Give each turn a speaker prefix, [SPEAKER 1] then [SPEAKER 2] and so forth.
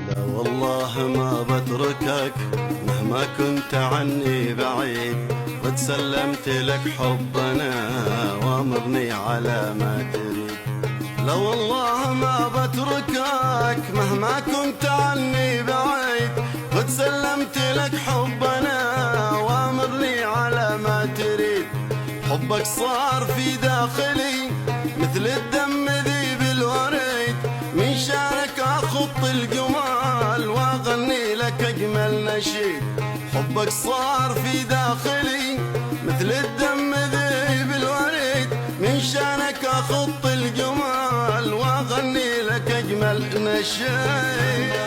[SPEAKER 1] لا والله ما بتركك مهما كنت عني بعيد، قد سلمت لك حبنا وامرني على ما تريد. لا والله ما بتركك مهما كنت عني بعيد، قد سلمت لك حبنا وامرني على ما تريد. حبك صار في داخلي مثل الدم ذيب الوريد، من شانك اخط الجمال واغني لك اجمل نشيد. حبك صار في داخلي مثل الدم ذيب الوريد، من شانك اخط الجمال واغني لك اجمل نشيد.